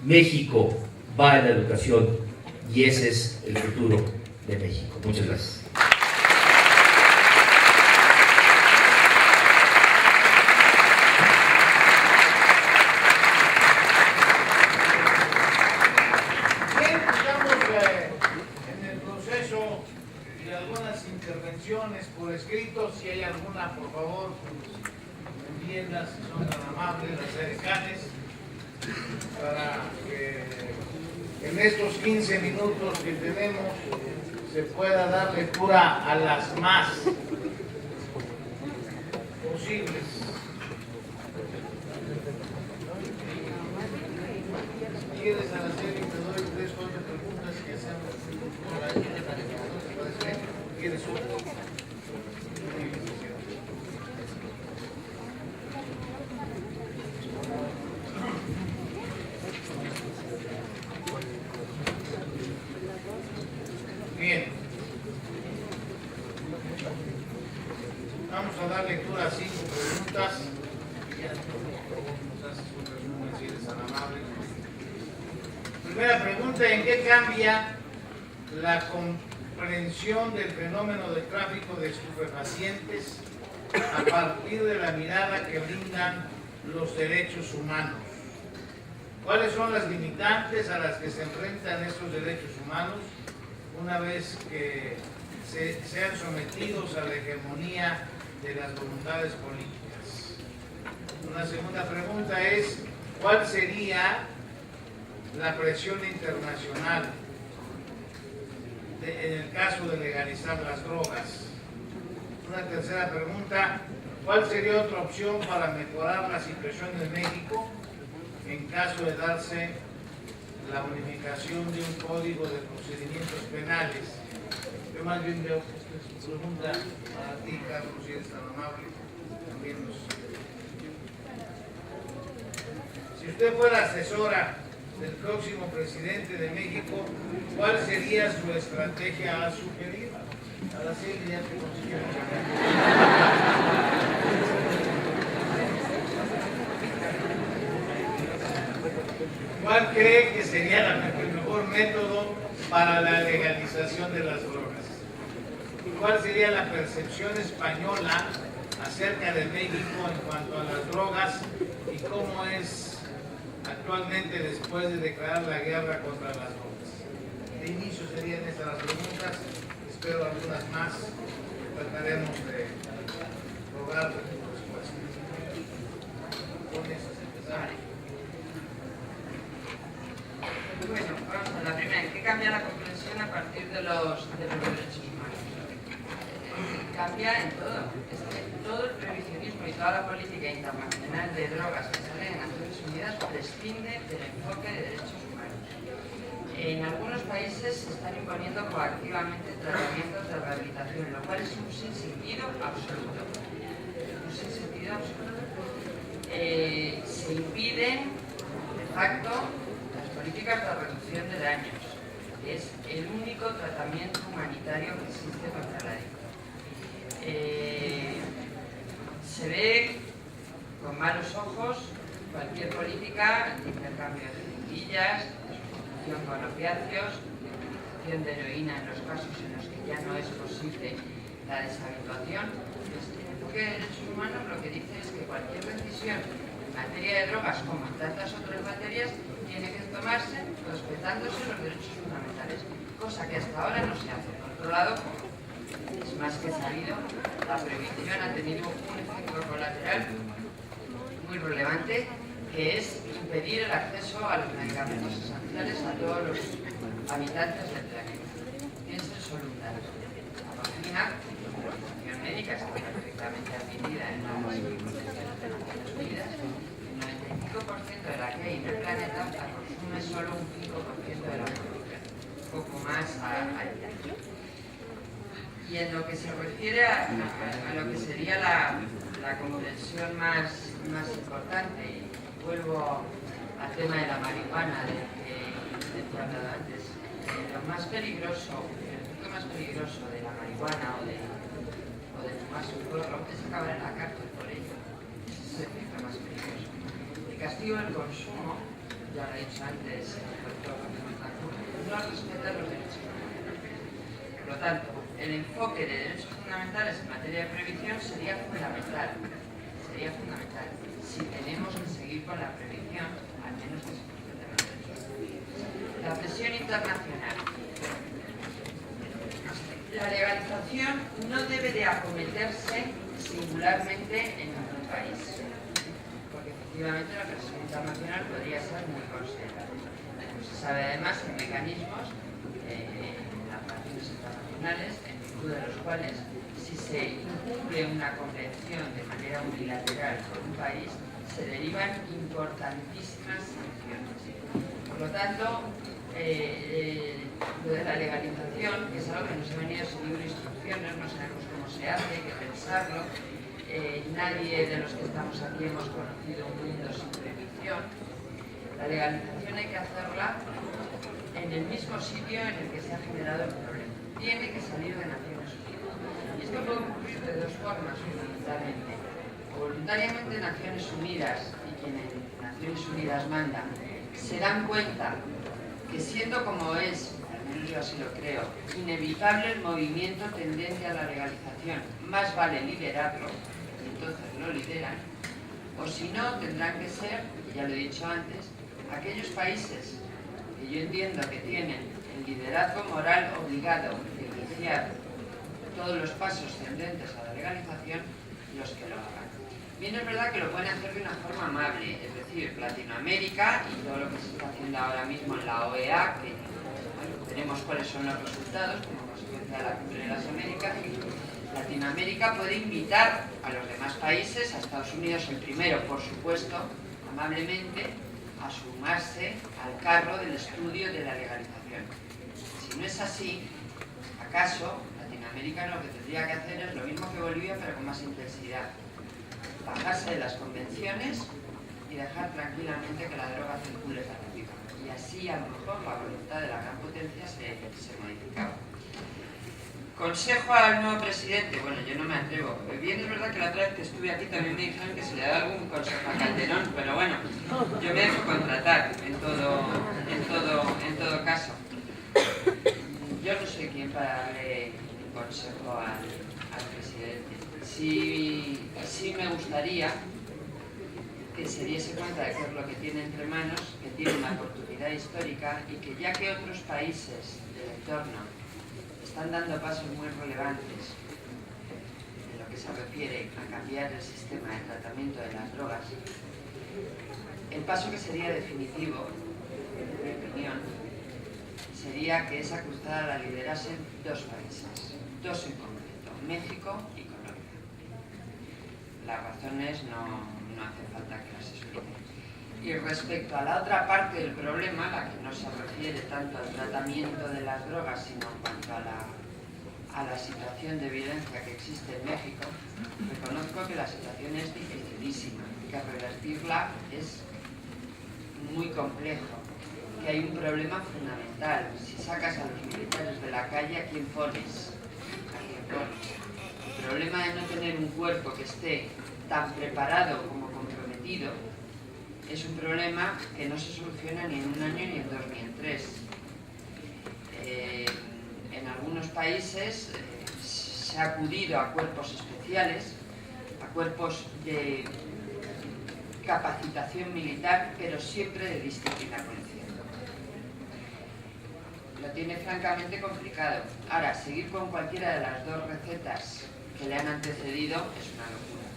México va en la educación y ese es el futuro de México. Muchas gracias. Bien, estamos en el proceso de algunas intervenciones por escrito. Si hay alguna, por favor, enmiendas, si son tan amables, las edecanes, para que en estos 15 minutos que tenemos se pueda dar lectura a las más posibles. Si quieres, Araceli, te doy 3 o 4 preguntas que hacemos por ahí. ¿Quieres uno? Bien. Vamos a dar lectura a 5 preguntas. Ya, por favor, nos haces un resumen si eres tan amable. Primera pregunta: ¿en qué cambia la comprensión del fenómeno del tráfico de estupefacientes a partir de la mirada que brindan los derechos humanos? ¿Cuáles son las limitantes a las que se enfrentan estos derechos humanos una vez que sean sometidos a la hegemonía de las voluntades políticas? Una segunda pregunta es: ¿cuál sería la presión internacional en el caso de legalizar las drogas? Una tercera pregunta: ¿cuál sería otra opción para mejorar la situación de México en caso de darse la unificación de un código de procedimientos penales? Yo más bien veo que esta es pregunta para ti, Carlos, si eres tan amable. También si usted fuera asesora del próximo presidente de México, ¿cuál sería su estrategia a sugerir? Araceli, ya te consiguió. ¿Cuál cree que sería el mejor método para la legalización de las drogas? ¿Cuál sería la percepción española acerca de México en cuanto a las drogas y cómo es actualmente después de declarar la guerra contra las drogas? De inicio serían estas las preguntas, espero algunas más, trataremos de rogar tu respuesta. Con eso se empezará. Bueno, vamos a la primera. ¿En qué cambia la comprensión a partir de los derechos humanos? Cambia en todo. Es que todo el prohibicionismo y toda la política internacional de drogas que sale en Naciones Unidas prescinde del enfoque de derechos humanos. En algunos países se están imponiendo coactivamente tratamientos de rehabilitación, lo cual es un sinsentido absoluto. Un sinsentido absoluto. Se impiden, de facto, políticas de reducción de daños. Es el único tratamiento humanitario que existe contra la adicción. Se ve con malos ojos cualquier política de intercambio de jeringuillas, de sustitución con opiáceos, de utilización de heroína en los casos en los que ya no es posible la deshabituación. El enfoque de derechos humanos lo que dice es que cualquier decisión en materia de drogas, como en tantas otras materias, tiene que tomarse respetándose los derechos fundamentales, cosa que hasta ahora no se hace. Por otro lado, es más que sabido, la prohibición ha tenido un efecto colateral muy relevante, que es impedir el acceso a los medicamentos esenciales a todos los habitantes del planeta. Piensen solo un dato: la morfina, la atención médica, está perfectamente admitida en las Naciones Unidas. El 95% de la que hay en el planeta la consume solo un 5% de la población, un poco más al día. Y en lo que se refiere a lo que sería la comprensión más importante, y vuelvo al tema de la marihuana del que he hablado antes, lo más peligroso, el efecto más peligroso de la marihuana o de fumarse un porro es acabar en la cárcel por ello. Ese es el efecto más peligroso. El castigo del consumo ya lo he dicho antes, por todo lo que nos da, no respeta los derechos fundamentales. Por lo tanto, el enfoque de derechos fundamentales en materia de prohibición sería fundamental. Sería fundamental. Si tenemos que seguir con la prohibición, al menos que se respeten los derechos fundamentales. La presión internacional. La legalización no debe de acometerse singularmente en ningún país, porque efectivamente la presión internacional podría ser muy considerable. Se sabe además que mecanismos en las relaciones internacionales, en virtud de los cuales si se incumple una convención de manera unilateral por un país, se derivan importantísimas sanciones. Por lo tanto, lo de la legalización, que es algo que nos ha venido sin libro de instrucciones, no sabemos cómo se hace, hay que pensarlo. Nadie de los que estamos aquí hemos conocido un mundo sin prohibición. La legalización hay que hacerla en el mismo sitio en el que se ha generado el problema. Tiene que salir de Naciones Unidas. Y esto puede ocurrir de dos formas, fundamentalmente. Voluntariamente Naciones Unidas y quien en Naciones Unidas manda se dan cuenta que siendo como es, al menos yo así lo creo, inevitable el movimiento tendente a la legalización, más vale liderarlo, y entonces lo lideran, o si no, tendrán que ser, ya lo he dicho antes, aquellos países que yo entiendo que tienen el liderazgo moral obligado de iniciar todos los pasos tendentes a la legalización, los que lo hagan. Bien, es verdad que lo pueden hacer de una forma amable, es decir, Latinoamérica y todo lo que se está haciendo ahora mismo en la OEA, que bueno, veremos cuáles son los resultados como consecuencia de la Cumbre de las Américas. Latinoamérica puede invitar a los demás países, a Estados Unidos el primero, por supuesto, amablemente, a sumarse al carro del estudio de la legalización. Si no es así, ¿acaso Latinoamérica lo que tendría que hacer es lo mismo que Bolivia, pero con más intensidad? Bajarse de las convenciones y dejar tranquilamente que la droga circule pacífica. Y así a lo mejor la voluntad de la gran potencia se modificaba. Consejo al nuevo presidente. Bueno, yo no me atrevo. Bien, es verdad que la otra vez que estuve aquí también me dijeron que se le da algún consejo a Calderón, pero bueno, yo me dejo contratar en todo caso. Yo no soy quien para darle un consejo al presidente. Sí me gustaría que se diese cuenta de que es lo que tiene entre manos, que tiene una oportunidad histórica y que ya que otros países del entorno están dando pasos muy relevantes en lo que se refiere a cambiar el sistema de tratamiento de las drogas, el paso que sería definitivo, en mi opinión, sería que esa cruzada la liderasen dos países, dos en concreto, México y Colombia. Las razones no hace falta que las explique. Y respecto a la otra parte del problema, la que no se refiere tanto al tratamiento de las drogas, sino en cuanto a la situación de violencia que existe en México, reconozco que la situación es dificilísima, que revertirla es muy complejo, que hay un problema fundamental. Si sacas a los militares de la calle, ¿a quién pones? ¿A quién pones? El problema de no tener un cuerpo que esté tan preparado como comprometido es un problema que no se soluciona ni en un año, ni en dos, ni en tres. En algunos países se ha acudido a cuerpos especiales, a cuerpos de capacitación militar, pero siempre de disciplina policial. Lo tiene francamente complicado. Ahora, seguir con cualquiera de las dos recetas que le han antecedido es una locura.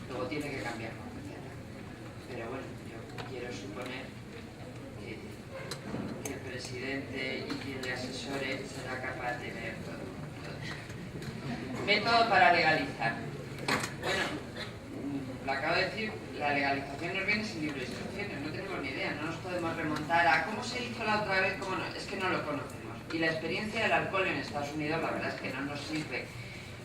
Luego tiene que cambiar la receta. Pero bueno, yo quiero suponer que el presidente y quien le asesore será capaz de ver todo esto. Método para legalizar. Bueno, lo acabo de decir, la legalización nos viene sin libro de instrucciones, no tenemos ni idea, no nos podemos remontar a cómo se hizo la otra vez, cómo no, es que no lo conocemos. Y la experiencia del alcohol en Estados Unidos, la verdad es que no nos sirve.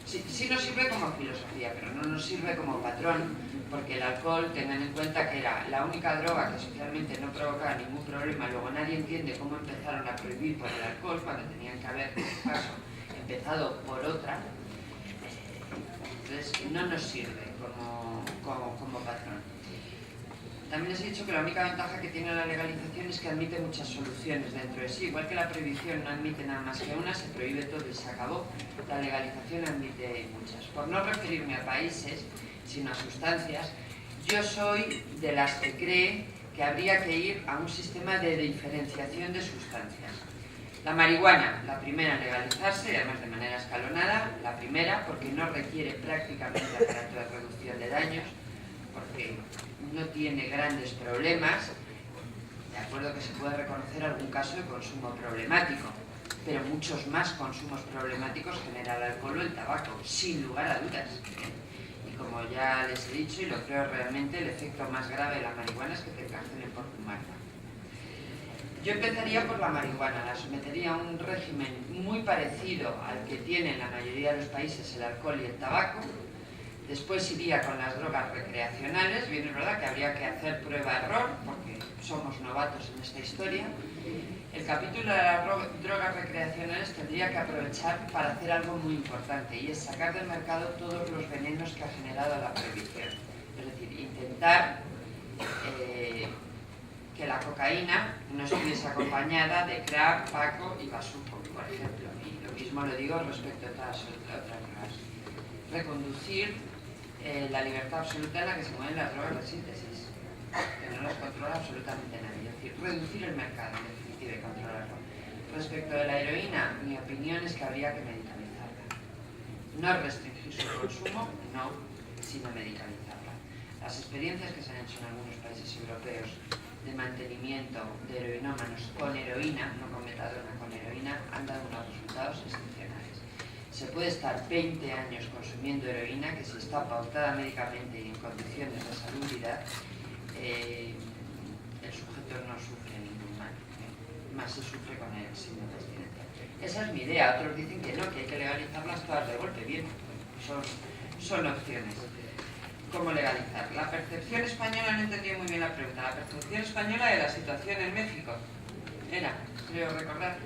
Sí nos sirve como filosofía, pero no nos sirve como patrón, porque el alcohol, tengan en cuenta que era la única droga que socialmente no provocaba ningún problema. Luego nadie entiende cómo empezaron a prohibir por el alcohol, cuando tenían que haber, en este caso, empezado por otra. Entonces no nos sirve como patrón. También les he dicho que la única ventaja que tiene la legalización es que admite muchas soluciones dentro de sí. Igual que la prohibición no admite nada más que una, se prohíbe todo y se acabó. La legalización admite muchas. Por no referirme a países, sino a sustancias, yo soy de las que cree que habría que ir a un sistema de diferenciación de sustancias. La marihuana, la primera en legalizarse, además de manera escalonada, la primera porque no requiere prácticamente aparato de reducción de daños, porque no tiene grandes problemas. De acuerdo que se puede reconocer algún caso de consumo problemático, pero muchos más consumos problemáticos genera el alcohol o el tabaco, sin lugar a dudas. Y como ya les he dicho, y lo creo realmente, el efecto más grave de la marihuana es que te encarcelen por fumarla. Yo empezaría por la marihuana, la sometería a un régimen muy parecido al que tienen la mayoría de los países el alcohol y el tabaco. Después iría con las drogas recreacionales. Bien, es verdad que habría que hacer prueba-error, porque somos novatos en esta historia. El capítulo de las drogas recreacionales tendría que aprovechar para hacer algo muy importante, y es sacar del mercado todos los venenos que ha generado la prohibición. Es decir, intentar que la cocaína no estuviese acompañada de crack, paco y bazuco, por ejemplo. Y lo mismo lo digo respecto a otras drogas. Reconducir la libertad absoluta en la que se mueven las drogas de síntesis, que no las controla absolutamente nadie. Es decir, reducir el mercado, en definitiva, y controlarlo. Respecto de la heroína, mi opinión es que habría que medicalizarla. No restringir su consumo, no, sino medicalizarla. Las experiencias que se han hecho en algunos países europeos de mantenimiento de heroinómanos con heroína, no con metadona, con heroína, han dado unos resultados excepcionales. Se puede estar 20 años consumiendo heroína, que si está pautada médicamente y en condiciones de salubridad, el sujeto no sufre ningún mal, más se sufre con el síndrome de abstinencia. Esa es mi idea. Otros dicen que no, que hay que legalizarlas todas de golpe. Bien, son opciones. ¿Cómo legalizar? La percepción española, no entendí muy bien la pregunta, la percepción española de la situación en México era, creo recordar,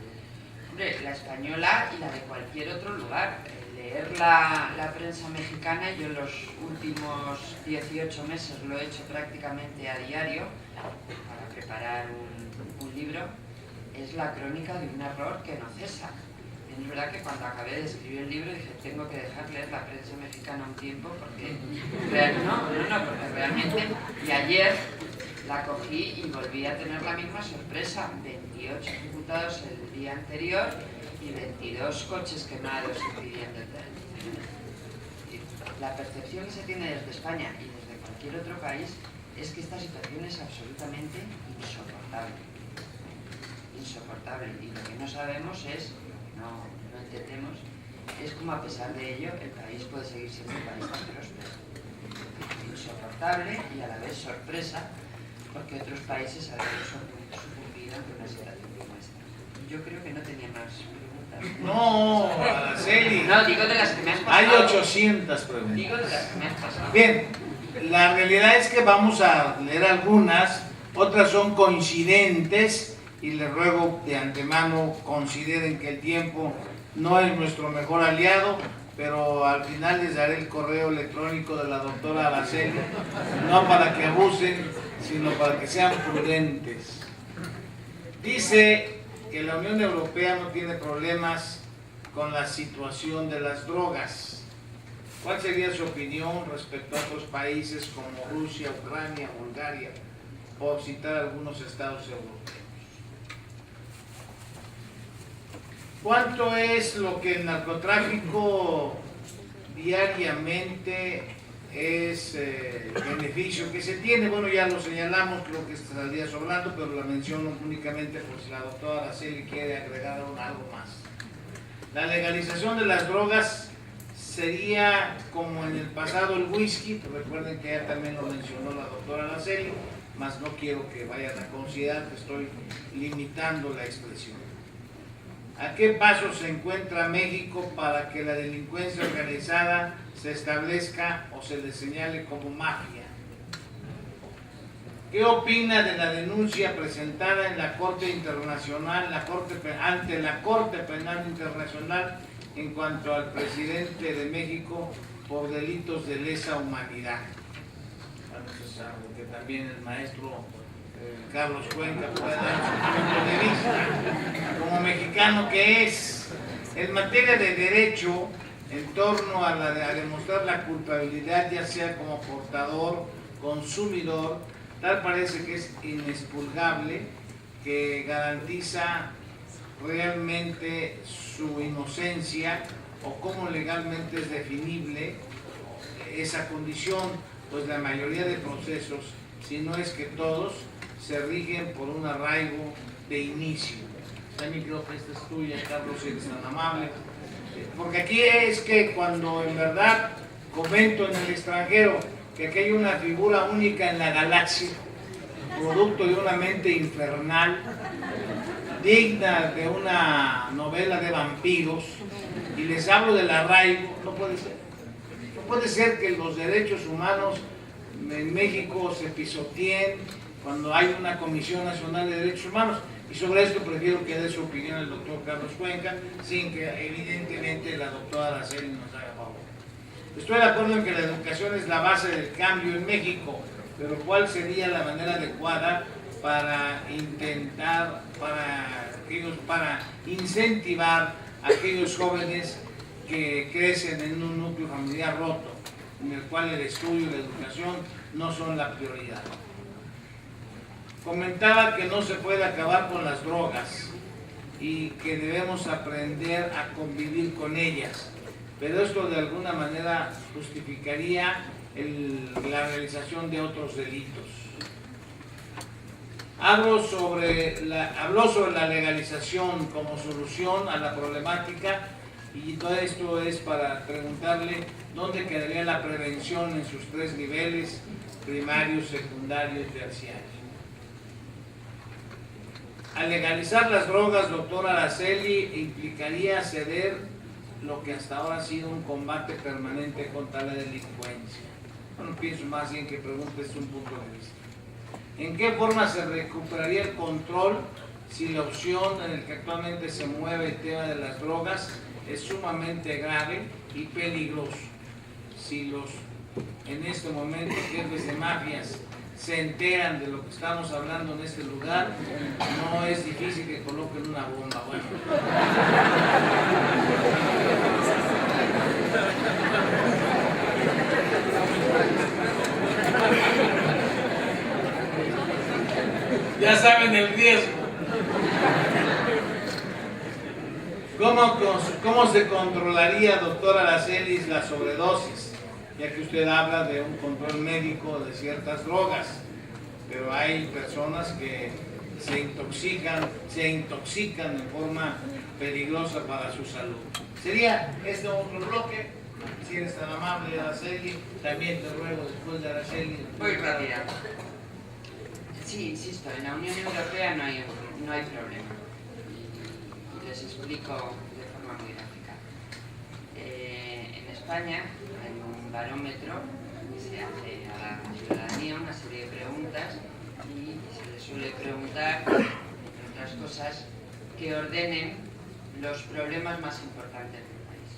hombre, la española y la de cualquier otro lugar. Leer la prensa mexicana, yo los últimos 18 meses lo he hecho prácticamente a diario para preparar un libro, es la crónica de un error que no cesa. Es verdad que cuando acabé de escribir el libro dije, tengo que dejar leer la prensa mexicana un tiempo porque porque realmente, y ayer la cogí y volví a tener la misma sorpresa, 28 ejecutados el día anterior y 22 coches quemados impidiendo el tránsito. La percepción que se tiene desde España y desde cualquier otro país es que esta situación es absolutamente insoportable. Insoportable. Y lo que no sabemos es, no entendemos, es como a pesar de ello el país puede seguir siendo un país tan próspero. Insoportable y a la vez sorpresa, porque otros países han sucumbido ante una situación como esta. Yo creo que no tenía más preguntas. No, Araceli. No, digo de las que me has pasado. Hay 800 preguntas. Digo de las que me has pasado. Bien, la realidad es que vamos a leer algunas, otras son coincidentes, y les ruego de antemano consideren que el tiempo no es nuestro mejor aliado, pero al final les daré el correo electrónico de la doctora Araceli, no para que abusen, sino para que sean prudentes. Dice que la Unión Europea no tiene problemas con la situación de las drogas. ¿Cuál sería su opinión respecto a otros países como Rusia, Ucrania, Bulgaria, por citar algunos estados europeos? ¿Cuánto es lo que el narcotráfico diariamente es el beneficio que se tiene? Bueno, ya lo señalamos, creo que estaría sobrando, pero la menciono únicamente por si la doctora Araceli quiere agregar algo más. La legalización de las drogas sería como en el pasado el whisky, pues recuerden que ya también lo mencionó la doctora Araceli, mas no quiero que vayan a considerar que estoy limitando la expresión. ¿A qué paso se encuentra México para que la delincuencia organizada se establezca o se le señale como mafia? ¿Qué opina de la denuncia presentada en la Corte Internacional, ante la Corte Penal Internacional en cuanto al presidente de México por delitos de lesa humanidad? La eso es algo que también el maestro Carlos Cuenca puede dar su punto de vista, como mexicano que es. En materia de derecho, en torno a demostrar la culpabilidad, ya sea como portador, consumidor, tal parece que es inexpugnable, que garantiza realmente su inocencia, o cómo legalmente es definible esa condición, pues la mayoría de procesos, si no es que todos, se rigen por un arraigo de inicio. También creo que esta es tuya, Carlos, si eres tan amable. Porque aquí es que cuando en verdad comento en el extranjero que aquí hay una figura única en la galaxia, producto de una mente infernal, digna de una novela de vampiros, y les hablo del arraigo, no puede ser. No puede ser que los derechos humanos en México se pisoteen cuando hay una Comisión Nacional de Derechos Humanos. Y sobre esto prefiero que dé su opinión el doctor Carlos Cuenca, sin que evidentemente la doctora Araceli nos haga favor. Estoy de acuerdo en que la educación es la base del cambio en México, pero ¿cuál sería la manera adecuada para intentar, para incentivar a aquellos jóvenes que crecen en un núcleo familiar roto, en el cual el estudio y la educación no son la prioridad? Comentaba que no se puede acabar con las drogas y que debemos aprender a convivir con ellas, pero esto de alguna manera justificaría la realización de otros delitos. Habló sobre la legalización como solución a la problemática, y todo esto es para preguntarle dónde quedaría la prevención en sus tres niveles: primario, secundario y terciario. Al legalizar las drogas, doctora Araceli, implicaría ceder lo que hasta ahora ha sido un combate permanente contra la delincuencia. Bueno, pienso más bien que preguntes un punto de vista. ¿En qué forma se recuperaría el control si la opción en la que actualmente se mueve el tema de las drogas es sumamente grave y peligroso? Si en este momento jefes de mafias se enteran de lo que estamos hablando en este lugar, no es difícil que coloquen una bomba. Bueno. Ya saben el riesgo. ¿Cómo se controlaría, doctora Araceli, la sobredosis? Ya que usted habla de un control médico de ciertas drogas, pero hay personas que se intoxican de forma peligrosa para su salud. Sería este otro bloque, si eres tan amable, Araceli. También te ruego, después de Araceli. Muy rápida. Sí, insisto, en la Unión Europea no hay problema. Y les explico de forma muy gráfica. En España hay un barómetro que se hace a la ciudadanía una serie de preguntas, y se les suele preguntar, entre otras cosas, que ordenen los problemas más importantes del país.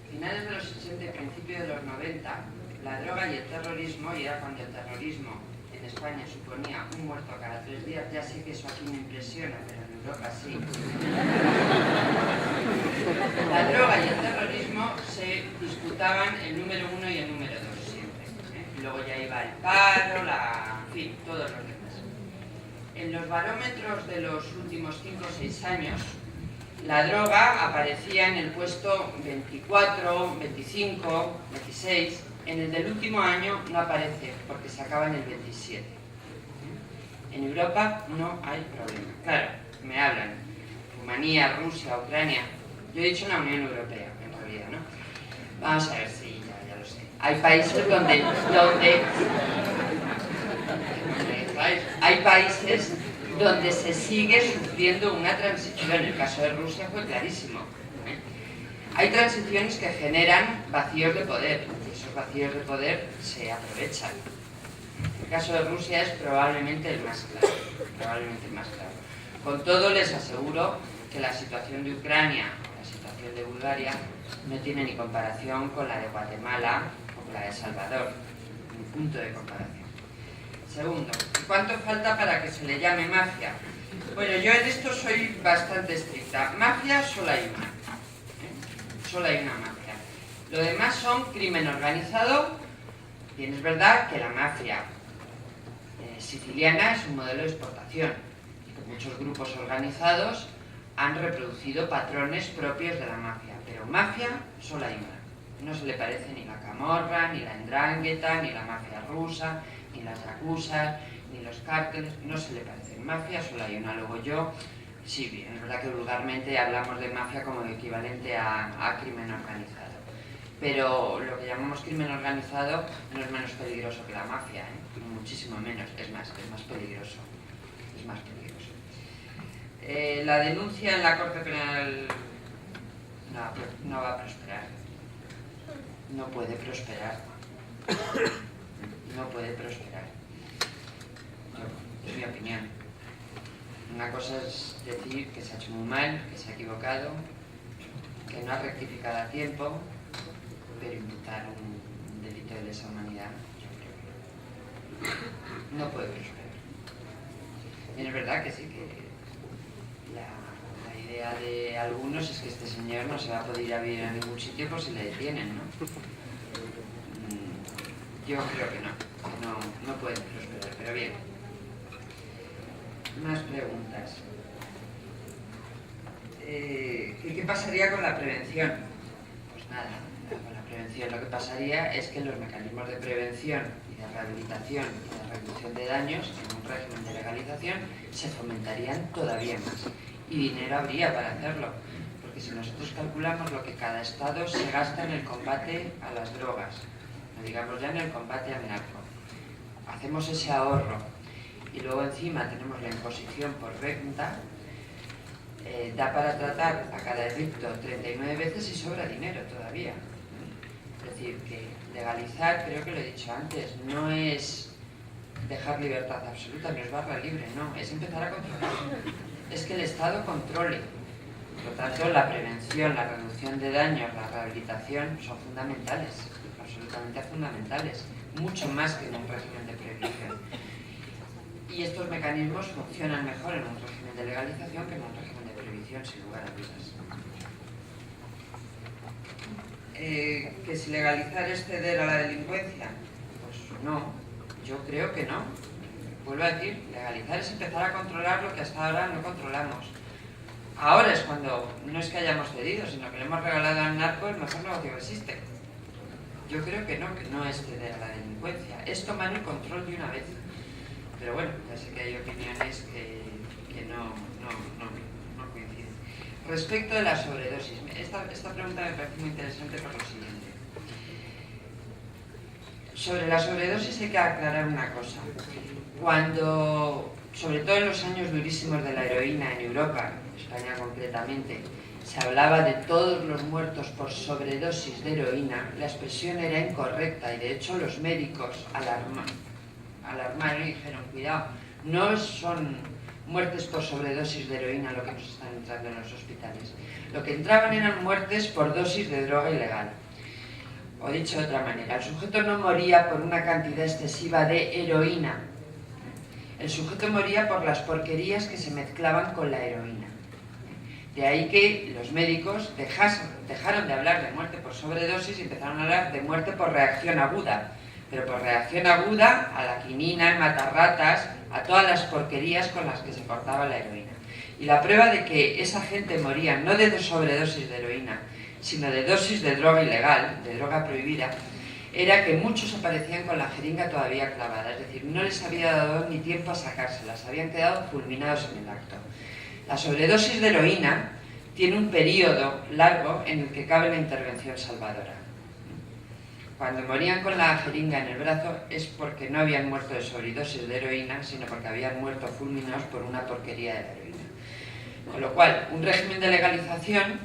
A finales de los 80 y principios de los 90, la droga y el terrorismo, y era cuando el terrorismo en España suponía un muerto cada 3 días, ya sé que eso aquí me impresiona, pero en Europa sí. La droga y el terrorismo se disputaban el número 1 y el número 2 siempre. Y luego ya iba el paro, en fin, todos los demás. En los barómetros de los últimos 5 o 6 años, la droga aparecía en el puesto 24, 25, 26. En el del último año no aparece, porque se acaba en el 27. En Europa no hay problema. Claro, me hablan Rumanía, Rusia, Ucrania. Yo he dicho la Unión Europea, en realidad, ¿no? Vamos a ver si ya lo sé. Hay países donde hay países donde se sigue sufriendo una transición. En el caso de Rusia fue clarísimo. Hay transiciones que generan vacíos de poder, y esos vacíos de poder se aprovechan. El caso de Rusia es probablemente el más claro, Con todo, les aseguro que la situación de Ucrania o la situación de Bulgaria no tiene ni comparación con la de Guatemala o con la de Salvador. punto de comparación. Segundo, ¿cuánto falta para que se le llame mafia? Bueno, yo en esto soy bastante estricta. Mafia solo hay una. Solo hay una mafia. Lo demás son crimen organizado. Bien, es verdad que la mafia siciliana es un modelo de exportación y que muchos grupos organizados han reproducido patrones propios de la mafia, pero mafia solo hay una. No se le parece ni la camorra, ni la 'ndrangheta, ni la mafia rusa, ni las yakuzas, ni los cárteles, no se le parece. Mafia solo hay una. Luego yo, sí, bien, es verdad que vulgarmente hablamos de mafia como equivalente a crimen organizado. Pero lo que llamamos crimen organizado no es menos peligroso que la mafia, muchísimo menos, es más peligroso. Es más peligroso. La denuncia en la Corte Penal no va a prosperar. No puede prosperar. No puede prosperar. Es mi opinión. Una cosa es decir que se ha hecho muy mal, que se ha equivocado, que no ha rectificado a tiempo, pero imputar un delito de lesa humanidad, yo creo que no puede prosperar. Y es verdad que sí, que la idea de algunos es que este señor no se va a poder ir a vivir a ningún sitio por si le detienen, ¿no? Yo creo que no puede prosperar, pero bien. Más preguntas. ¿Qué pasaría con la prevención? Pues nada, con la prevención lo que pasaría es que los mecanismos de prevención y de rehabilitación y de reducción de daños en un régimen de legalización se fomentarían todavía más. Y dinero habría para hacerlo, porque si nosotros calculamos lo que cada estado se gasta en el combate a las drogas, no digamos ya en el combate al narco, hacemos ese ahorro y luego encima tenemos la imposición por renta, da para tratar a cada adicto 39 veces y sobra dinero todavía. Es decir, que legalizar, creo que lo he dicho antes, no es dejar libertad absoluta, no es barra libre, no, es empezar a controlar. Es que el Estado controle. Por lo tanto, la prevención, la reducción de daños, la rehabilitación son fundamentales, absolutamente fundamentales, mucho más que en un régimen de prohibición. Y estos mecanismos funcionan mejor en un régimen de legalización que en un régimen de prohibición, sin lugar a dudas. ¿Que si legalizar es ceder a la delincuencia? Pues no, yo creo que no. Vuelvo a decir, legalizar es empezar a controlar lo que hasta ahora no controlamos. Ahora es cuando no es que hayamos cedido, sino que le hemos regalado al narco el mejor negocio que existe. Yo creo que no es ceder a la delincuencia, es tomar el control de una vez. Pero bueno, ya sé que hay opiniones que no coinciden. Respecto de la sobredosis, esta pregunta me parece muy interesante por lo siguiente. Sobre la sobredosis hay que aclarar una cosa. Cuando, sobre todo en los años durísimos de la heroína en Europa, España concretamente, se hablaba de todos los muertos por sobredosis de heroína, la expresión era incorrecta y de hecho los médicos alarmaron y dijeron, cuidado, no son muertes por sobredosis de heroína lo que nos están entrando en los hospitales. Lo que entraban eran muertes por dosis de droga ilegal. O dicho de otra manera, el sujeto no moría por una cantidad excesiva de heroína. El sujeto moría por las porquerías que se mezclaban con la heroína. De ahí que los médicos dejaron de hablar de muerte por sobredosis y empezaron a hablar de muerte por reacción aguda. Pero por reacción aguda a la quinina, matarratas, a todas las porquerías con las que se cortaba la heroína. Y la prueba de que esa gente moría no de sobredosis de heroína, sino de dosis de droga ilegal, de droga prohibida, era que muchos aparecían con la jeringa todavía clavada, es decir, no les había dado ni tiempo a sacárselas, habían quedado fulminados en el acto. La sobredosis de heroína tiene un periodo largo en el que cabe la intervención salvadora. Cuando morían con la jeringa en el brazo es porque no habían muerto de sobredosis de heroína, sino porque habían muerto fulminados por una porquería de la heroína. Con lo cual, un régimen de legalización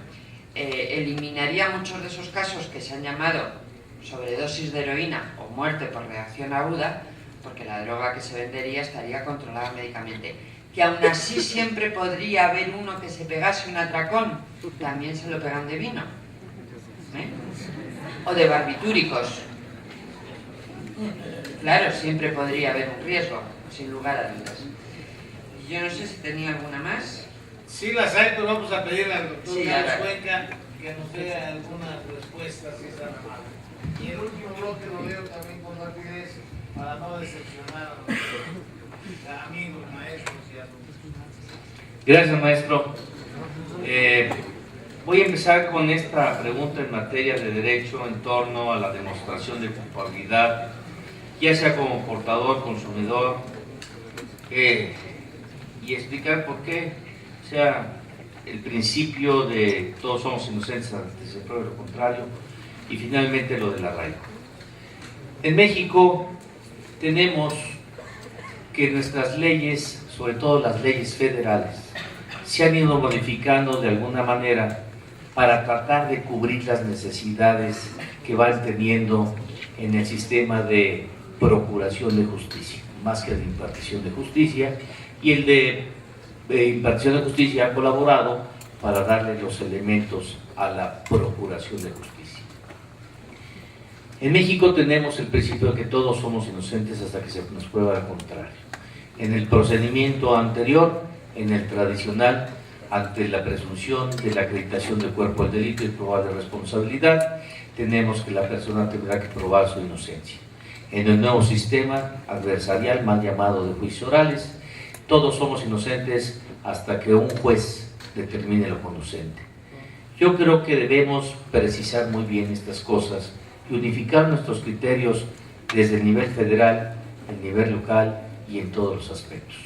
eliminaría muchos de esos casos que se han llamado sobredosis de heroína o muerte por reacción aguda, porque la droga que se vendería estaría controlada médicamente. Que aún así siempre podría haber uno que se pegase un atracón, también se lo pegan de vino. O de barbitúricos. Claro, siempre podría haber un riesgo, sin lugar a dudas. Yo no sé si tenía alguna más. Sí las hay, pero vamos a pedirle al doctor Sí, Carlos ahora. Cuenca que nos dé algunas respuestas, si es tan amable. Y el último bloque lo leo también con rapidez para no decepcionar a los amigos, maestros y alumnos. Gracias, maestro. Voy a empezar con esta pregunta en materia de derecho en torno a la demostración de culpabilidad, ya sea como portador, consumidor, y explicar por qué, o sea, el principio de todos somos inocentes hasta que se pruebe lo contrario, y finalmente lo del arraigo. En México tenemos que nuestras leyes, sobre todo las leyes federales, se han ido modificando de alguna manera para tratar de cubrir las necesidades que van teniendo en el sistema de procuración de justicia, más que de impartición de justicia, y el de impartición de justicia ha colaborado para darle los elementos a la procuración de justicia. En México tenemos el principio de que todos somos inocentes hasta que se nos prueba lo contrario. En el procedimiento anterior, en el tradicional, ante la presunción de la acreditación del cuerpo del delito y probable responsabilidad, tenemos que la persona tendrá que probar su inocencia. En el nuevo sistema adversarial, mal llamado de juicios orales, todos somos inocentes hasta que un juez determine lo conducente. Yo creo que debemos precisar muy bien estas cosas y unificar nuestros criterios desde el nivel federal, el nivel local y en todos los aspectos.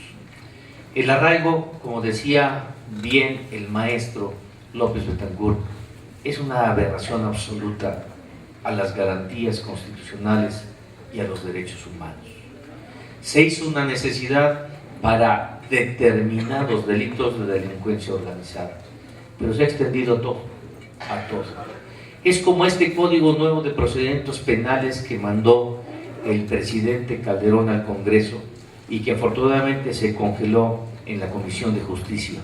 El arraigo, como decía bien el maestro López Betancourt, es una aberración absoluta a las garantías constitucionales y a los derechos humanos. Se hizo una necesidad para determinados delitos de delincuencia organizada, pero se ha extendido a todo. Es como este Código Nuevo de Procedimientos Penales que mandó el presidente Calderón al Congreso y que afortunadamente se congeló en la Comisión de Justicia.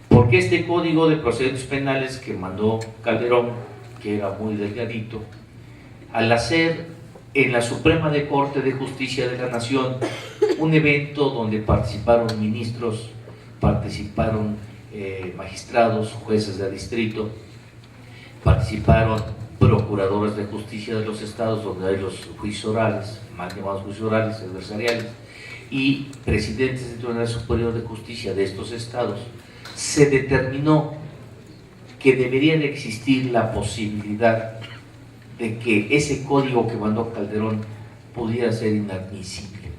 Porque este Código de Procedimientos Penales que mandó Calderón, que era muy delgadito, al hacer en la Suprema Corte de Justicia de la Nación un evento donde participaron ministros, participaron magistrados, jueces de distrito, participaron procuradores de justicia de los estados donde hay los juicios orales, mal llamados juicios orales, adversariales, y presidentes del Tribunal Superior de Justicia de estos estados, se determinó que debería de existir la posibilidad de que ese código que mandó Calderón pudiera ser inadmisible.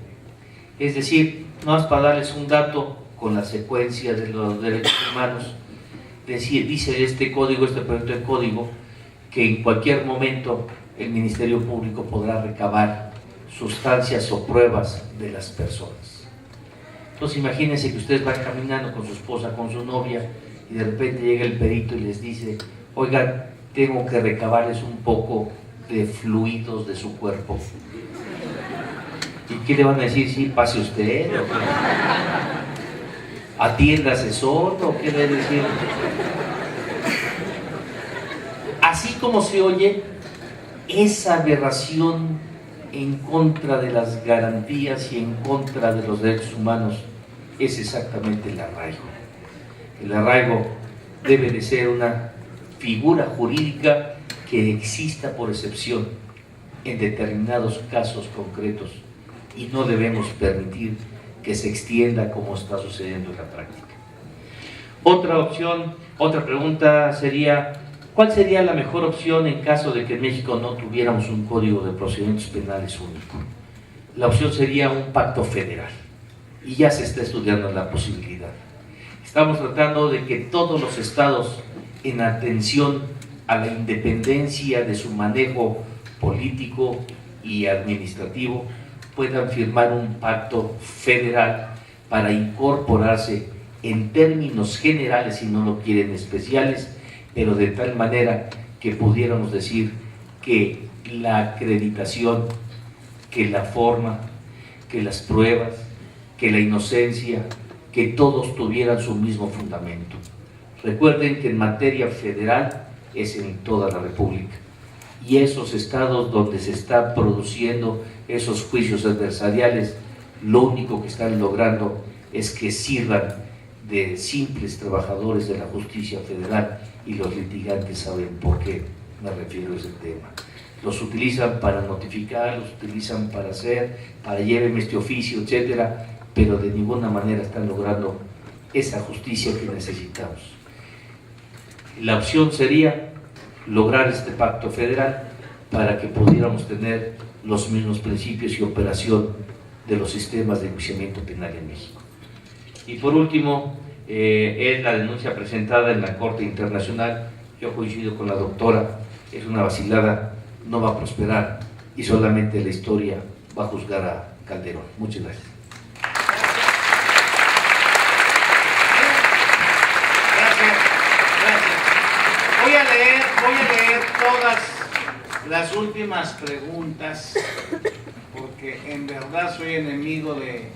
Es decir, no más para darles un dato con la secuencia de los derechos humanos, dice este código, este proyecto de código, que en cualquier momento el Ministerio Público podrá recabar sustancias o pruebas de las personas. Entonces imagínense que ustedes van caminando con su esposa, con su novia, y de repente llega el perito y les dice: oigan, tengo que recabarles un poco de fluidos de su cuerpo. ¿Y qué le van a decir? Sí, pase usted, ¿o qué? Atiéndase solo, ¿qué le van a decir? Así como se oye, esa aberración en contra de las garantías y en contra de los derechos humanos es exactamente el arraigo. El arraigo debe de ser una figura jurídica que exista por excepción en determinados casos concretos y no debemos permitir que se extienda como está sucediendo en la práctica. Otra opción, otra pregunta sería: ¿cuál sería la mejor opción en caso de que en México no tuviéramos un código de procedimientos penales único? La opción sería un pacto federal, y ya se está estudiando la posibilidad. Estamos tratando de que todos los estados, en atención a la independencia de su manejo político y administrativo, puedan firmar un pacto federal para incorporarse en términos generales, si no lo quieren especiales, pero de tal manera que pudiéramos decir que la acreditación, que la forma, que las pruebas, que la inocencia, que todos tuvieran su mismo fundamento. Recuerden que en materia federal es en toda la República. y esos estados donde se están produciendo esos juicios adversariales, lo único que están logrando es que sirvan de simples trabajadores de la justicia federal, y los litigantes saben por qué me refiero a ese tema. Los utilizan para notificar, los utilizan para lléveme este oficio, etcétera, pero de ninguna manera están logrando esa justicia que necesitamos. La opción sería lograr este pacto federal para que pudiéramos tener los mismos principios y operación de los sistemas de enjuiciamiento penal en México. Y por último, es la denuncia presentada en la Corte Internacional. Yo coincido con la doctora, es una vacilada, no va a prosperar y solamente la historia va a juzgar a Calderón. Muchas gracias. Voy a leer todas las últimas preguntas, porque en verdad soy enemigo de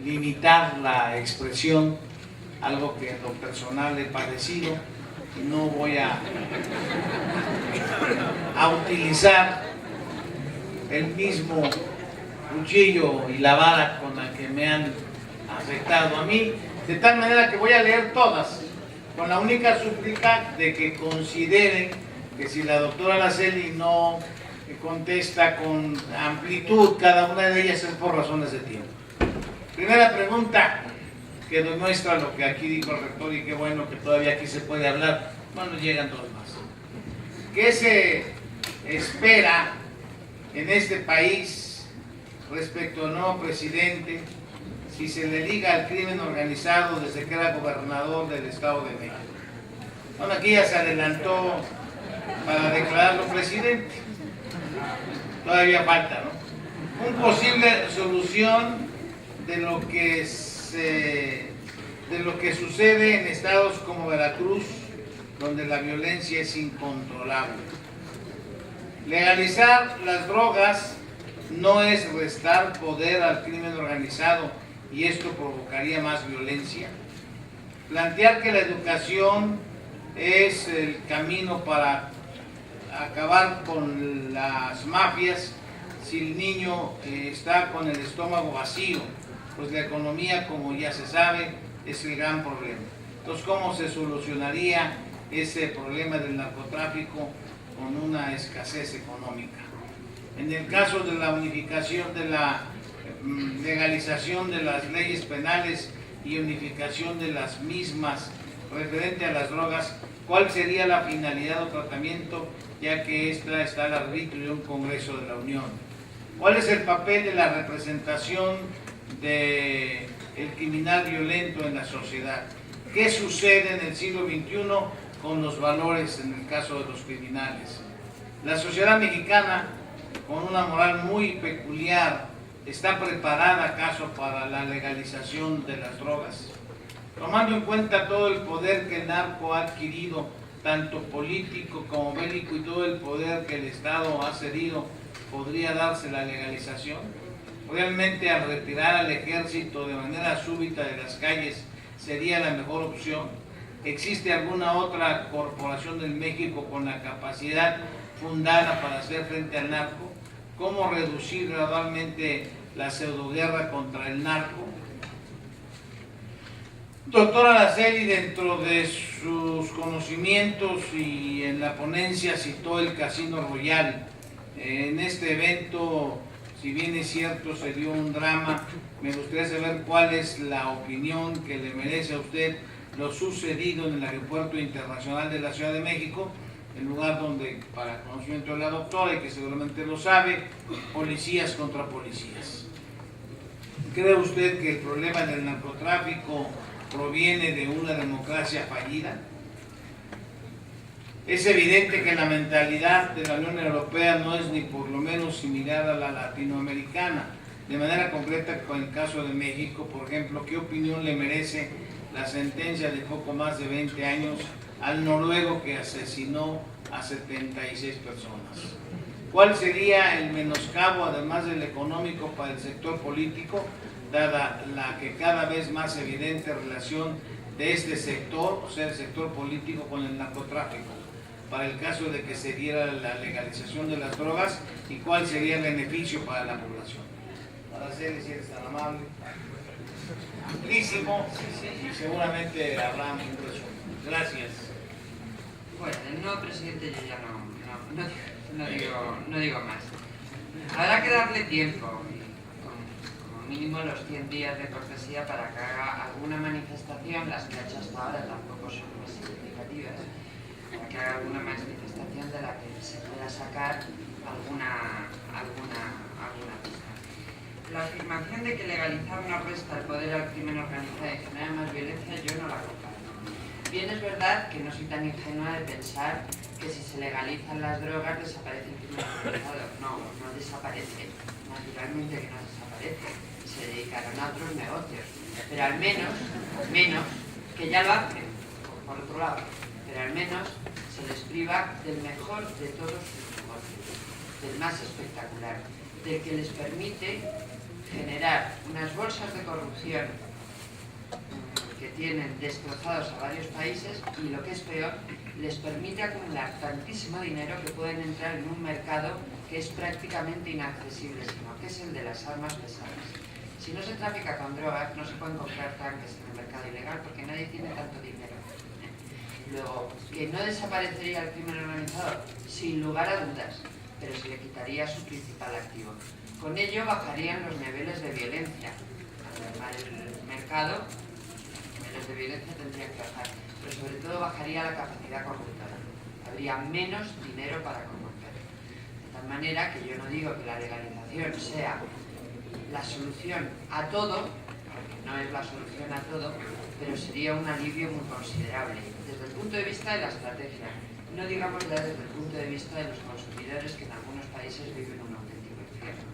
limitar la expresión, algo que en lo personal he padecido, y no voy a utilizar el mismo cuchillo y la vara con la que me han afectado a mí, de tal manera que voy a leer todas, con la única súplica de que consideren que si la doctora Araceli no contesta con amplitud cada una de ellas es por razones de tiempo. Primera pregunta, que demuestra lo que aquí dijo el rector, y qué bueno que todavía aquí se puede hablar, bueno, llegan dos más. ¿Qué se espera en este país respecto al nuevo presidente si se le liga al crimen organizado desde que era gobernador del Estado de México? Bueno, aquí ya se adelantó para declararlo presidente. Todavía falta, ¿no? Una posible solución de lo que sucede en estados como Veracruz, donde la violencia es incontrolable. Legalizar las drogas no es restar poder al crimen organizado, y esto provocaría más violencia. Plantear que la educación es el camino para acabar con las mafias si el niño está con el estómago vacío, pues la economía, como ya se sabe, es el gran problema. Entonces, ¿cómo se solucionaría ese problema del narcotráfico con una escasez económica? En el caso de la unificación de la legalización de las leyes penales y unificación de las mismas referente a las drogas, ¿cuál sería la finalidad o tratamiento, ya que esta está al arbitrio de un Congreso de la Unión? ¿Cuál es el papel de la representación del criminal violento en la sociedad? ¿Qué sucede en el siglo XXI con los valores en el caso de los criminales? La sociedad mexicana, con una moral muy peculiar, ¿está preparada acaso para la legalización de las drogas? Tomando en cuenta todo el poder que el narco ha adquirido, tanto político como bélico, y todo el poder que el Estado ha cedido, ¿podría darse la legalización? ¿Realmente al retirar al ejército de manera súbita de las calles sería la mejor opción? ¿Existe alguna otra corporación del México con la capacidad fundada para hacer frente al narco? ¿Cómo reducir gradualmente la pseudoguerra contra el narco? Doctora Araceli, dentro de sus conocimientos y en la ponencia, citó el Casino Royal. En este evento, si bien es cierto, se dio un drama. Me gustaría saber cuál es la opinión que le merece a usted lo sucedido en el Aeropuerto Internacional de la Ciudad de México, el lugar donde, para conocimiento de la doctora, y que seguramente lo sabe, policías contra policías. ¿Cree usted que el problema del narcotráfico proviene de una democracia fallida? Es evidente que la mentalidad de la Unión Europea no es ni por lo menos similar a la latinoamericana. De manera concreta, con el caso de México, por ejemplo, ¿qué opinión le merece la sentencia de poco más de 20 años al noruego que asesinó a 76 personas? ¿Cuál sería el menoscabo, además del económico, para el sector político, dada la que cada vez más evidente relación de este sector, o sea, el sector político, con el narcotráfico? para el caso de que se diera la legalización de las drogas y cuál sería el beneficio para la población. Para hacer, si eres tan amable. Amplísimo y seguramente habrá un resumen. Gracias. Bueno, el nuevo presidente yo ya no digo más. Habrá que darle tiempo, como mínimo los 100 días de cortesía para que haga alguna manifestación. Las que ha hecho hasta ahora tampoco son muy significativas, para que haga alguna manifestación de la que se pueda sacar alguna pista. La afirmación de que legalizar no resta el poder al crimen organizado y genera más violencia, yo no la comparto. Bien, es verdad que no soy tan ingenua de pensar que si se legalizan las drogas desaparece el crimen organizado. No desaparece. Naturalmente que no desaparece. Se dedicarán a otros negocios. Pero al menos, que ya lo hacen, por otro lado, pero al menos se les priva del mejor de todos sus negocios, del más espectacular, del que les permite generar unas bolsas de corrupción que tienen destrozados a varios países y, lo que es peor, les permite acumular tantísimo dinero que pueden entrar en un mercado que es prácticamente inaccesible, sino que es el de las armas pesadas. Si no se trafica con drogas, no se pueden comprar tanques en el mercado ilegal porque nadie tiene tanto dinero. Luego, que no desaparecería el crimen organizado, sin lugar a dudas, pero se le quitaría su principal activo. Con ello bajarían los niveles de violencia. Al mercado, los niveles de violencia tendrían que bajar, pero sobre todo bajaría la capacidad corruptora. Habría menos dinero para corromper. De tal manera que yo no digo que la legalización sea la solución a todo, porque no es la solución a todo, pero sería un alivio muy considerable desde el punto de vista de la estrategia, no digamos ya desde el punto de vista de los consumidores, que en algunos países viven un auténtico infierno.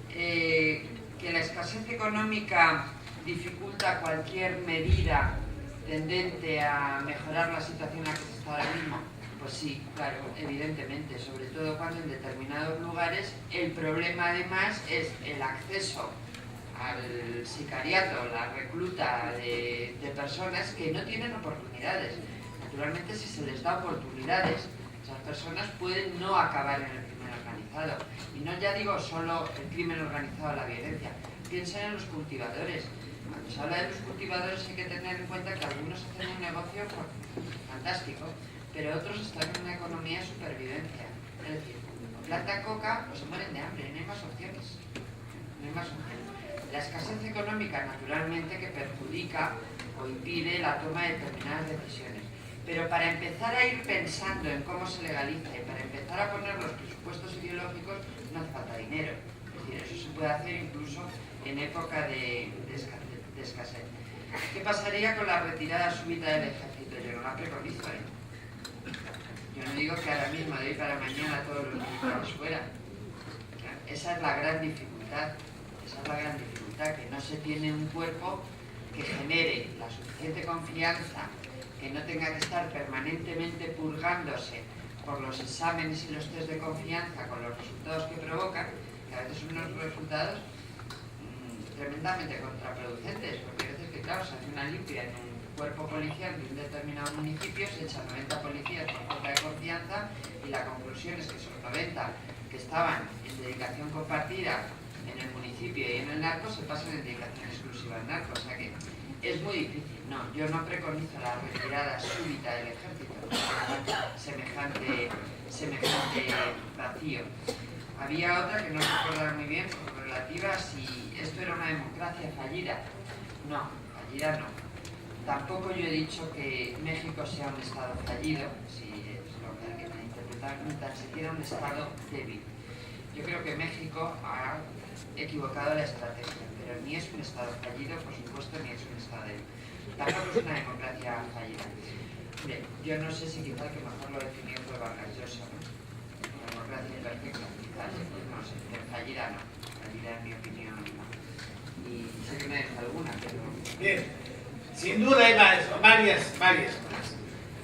Que la escasez económica dificulta cualquier medida tendente a mejorar la situación en la que se está ahora mismo. Pues sí, claro, evidentemente, sobre todo cuando en determinados lugares el problema además es el acceso al sicariato, la recluta de personas que no tienen oportunidades. Naturalmente, si se les da oportunidades, esas personas pueden no acabar en el crimen organizado. Y no ya digo solo el crimen organizado, la violencia. Piensen en los cultivadores. Cuando se habla de los cultivadores hay que tener en cuenta que algunos hacen un negocio fantástico, pero otros están en una economía de supervivencia. Es decir, o plantan coca o se mueren de hambre, no hay más opciones. No hay más opciones. La escasez económica, naturalmente, que perjudica o impide la toma de determinadas decisiones. Pero para empezar a ir pensando en cómo se legaliza y para empezar a poner los presupuestos ideológicos, no hace falta dinero. Es decir, eso se puede hacer incluso en época de escasez. ¿Qué pasaría con la retirada súbita del ejército? Yo no la preconizo, ¿eh? Yo no digo que ahora mismo, de hoy para mañana, todos los militares fuera. Esa es la gran dificultad. Esa es la gran dificultad, que no se tiene un cuerpo que genere la suficiente confianza, que no tenga que estar permanentemente purgándose por los exámenes y los test de confianza con los resultados que provocan, que a veces son unos resultados tremendamente contraproducentes, porque a veces que, claro, se hace una limpia en un cuerpo policial de un determinado municipio, se echan 90 policías por falta de confianza y la conclusión es que esos 90 que estaban en dedicación compartida en el municipio y en el narco se pasan en dedicación exclusiva al narco, o sea que es muy difícil. No, yo no preconizo la retirada súbita del ejército, semejante vacío. Había otra que no recuerdo muy bien, relativa a si esto era una democracia fallida. No, fallida no. Tampoco yo he dicho que México sea un estado fallido, si es lo que hay que interpretar, ni tan siquiera un estado débil. Yo creo que México ha equivocado la estrategia, pero ni es un estado fallido, por supuesto, ni es un estado débil. Tampoco es una democracia fallida. Bien, yo no sé si quizá que mejor lo definió fue Vargas Llosa, ¿no? Una democracia imperfecta, quizás, no sé, pero fallida no. Fallida en mi opinión no. Y sé que me deja alguna, pero... Bien, sin duda hay varias.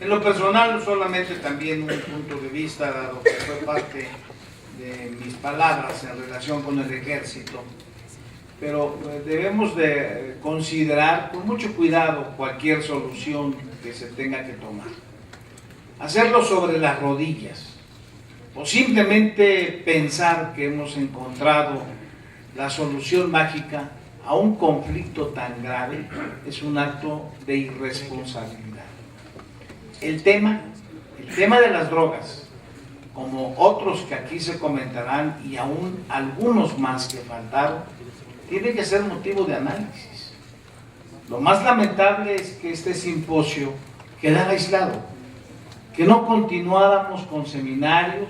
En lo personal, solamente también un punto de vista, dado que fue parte de mis palabras en relación con el ejército, pero debemos de considerar con mucho cuidado cualquier solución que se tenga que tomar. hacerlo sobre las rodillas o simplemente pensar que hemos encontrado la solución mágica a un conflicto tan grave es un acto de irresponsabilidad. El tema de las drogas, como otros que aquí se comentarán y aún algunos más que faltaron, tiene que ser motivo de análisis. Lo más lamentable es que este simposio quedara aislado, que no continuáramos con seminarios,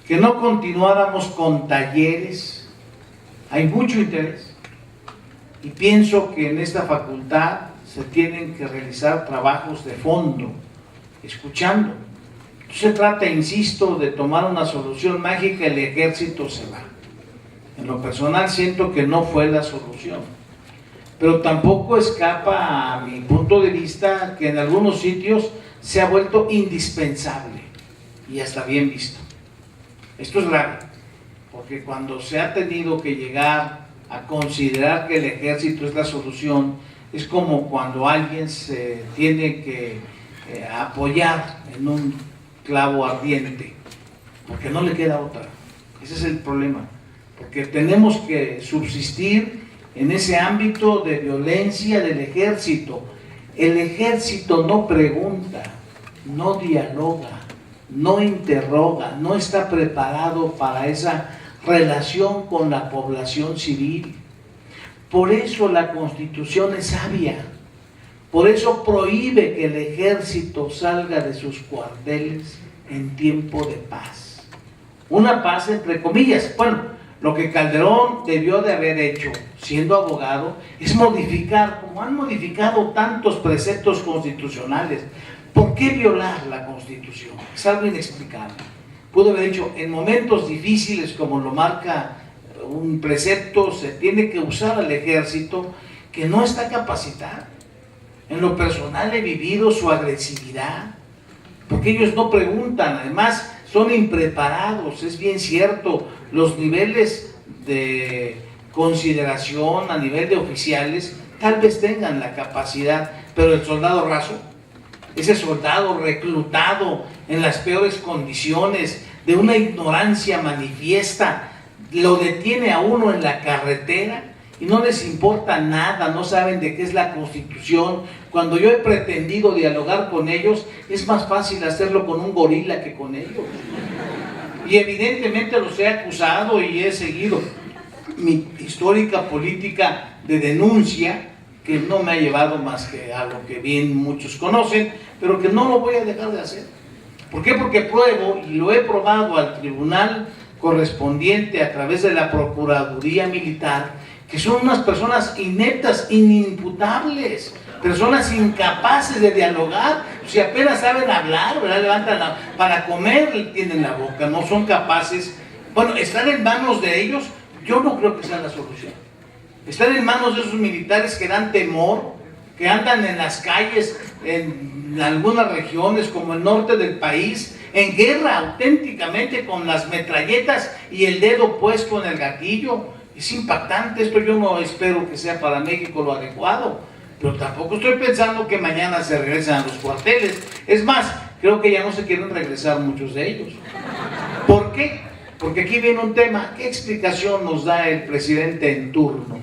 que no continuáramos con talleres. Hay mucho interés y pienso que en esta facultad se tienen que realizar trabajos de fondo, escuchando. No se trata, insisto, de tomar una solución mágica, el ejército se va. En lo personal siento que no fue la solución, pero tampoco escapa a mi punto de vista que en algunos sitios se ha vuelto indispensable y hasta bien visto. Esto es grave, porque cuando se ha tenido que llegar a considerar que el ejército es la solución, es como cuando alguien se tiene que apoyar en un clavo ardiente, porque no le queda otra. Ese es el problema, porque tenemos que subsistir en ese ámbito de violencia del ejército. El ejército no pregunta, no dialoga, no interroga, no está preparado para esa relación con la población civil. Por eso la Constitución es sabia, por eso prohíbe que el ejército salga de sus cuarteles en tiempo de paz. Una paz entre comillas. Bueno, lo que Calderón debió de haber hecho, siendo abogado, es modificar, como han modificado tantos preceptos constitucionales. ¿Por qué violar la Constitución? Es algo inexplicable. Pudo haber dicho, en momentos difíciles como lo marca un precepto, se tiene que usar al ejército que no está capacitado. En lo personal he vivido su agresividad, porque ellos no preguntan, además son impreparados, es bien cierto, los niveles de consideración a nivel de oficiales tal vez tengan la capacidad, pero el soldado raso, ese soldado reclutado en las peores condiciones, de una ignorancia manifiesta, lo detiene a uno en la carretera y no les importa nada, no saben de qué es la Constitución. Cuando yo he pretendido dialogar con ellos, es más fácil hacerlo con un gorila que con ellos. Y evidentemente los he acusado y he seguido mi histórica política de denuncia, que no me ha llevado más que a lo que bien muchos conocen, pero que no lo voy a dejar de hacer. ¿Por qué? Porque pruebo, y lo he probado al tribunal correspondiente a través de la Procuraduría Militar, que son unas personas ineptas, inimputables, personas incapaces de dialogar. Si apenas saben hablar, ¿verdad? Levantan para comer, tienen la boca, no son capaces. Bueno, están en manos de ellos, yo no creo que sea la solución. Están en manos de esos militares que dan temor, que andan en las calles, en algunas regiones como el norte del país, en guerra auténticamente con las metralletas y el dedo puesto en el gatillo. Es impactante esto. Yo no espero que sea para México lo adecuado, pero tampoco estoy pensando que mañana se regresen a los cuarteles. Es más, creo que ya no se quieren regresar muchos de ellos. ¿Por qué? Porque aquí viene un tema. ¿Qué explicación nos da el presidente en turno?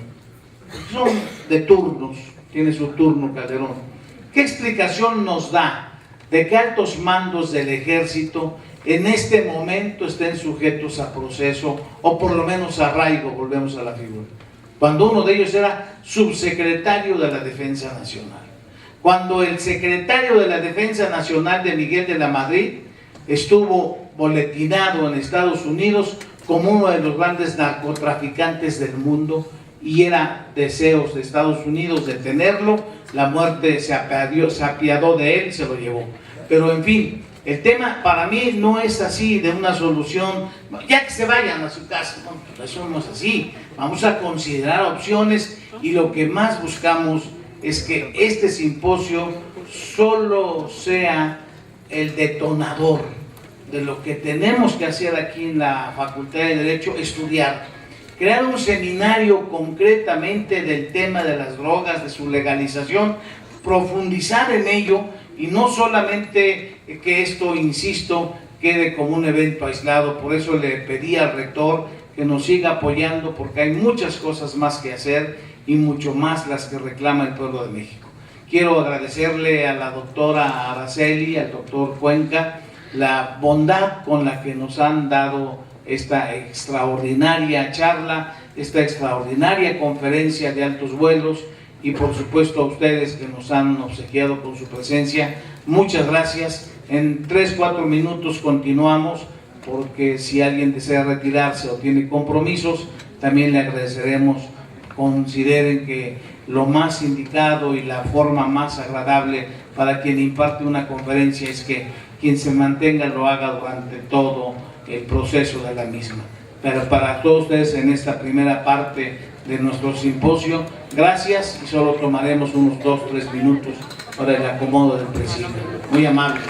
Son de turnos, tiene su turno Calderón. ¿Qué explicación nos da de que altos mandos del ejército en este momento estén sujetos a proceso o por lo menos a arraigo? Volvemos a la figura. Cuando uno de ellos era subsecretario de la Defensa Nacional, cuando el secretario de la Defensa Nacional de Miguel de la Madrid estuvo boletinado en Estados Unidos como uno de los grandes narcotraficantes del mundo, y era deseos de Estados Unidos detenerlo. La muerte se apiadó de él y se lo llevó. Pero en fin, el tema para mí no es así de una solución, ya que se vayan a su casa. No, eso no es así. Vamos a considerar opciones, y lo que más buscamos es que este simposio solo sea el detonador de lo que tenemos que hacer aquí en la Facultad de Derecho: estudiar, crear un seminario concretamente del tema de las drogas, de su legalización, profundizar en ello y no solamente que esto, insisto, quede como un evento aislado. Por eso le pedí al rector que nos siga apoyando, porque hay muchas cosas más que hacer y mucho más las que reclama el pueblo de México. Quiero agradecerle a la doctora Araceli, al doctor Cuenca, la bondad con la que nos han dado esta extraordinaria charla, esta extraordinaria conferencia de altos vuelos, y por supuesto a ustedes que nos han obsequiado con su presencia. Muchas gracias. En 3-4 minutos continuamos, porque si alguien desea retirarse o tiene compromisos, también le agradeceremos. Consideren que lo más indicado y la forma más agradable para quien imparte una conferencia es que quien se mantenga lo haga durante todo el proceso de la misma. Pero para todos ustedes en esta primera parte de nuestro simposio, gracias, y solo tomaremos unos 2-3 minutos para el acomodo del presidio. Muy amable.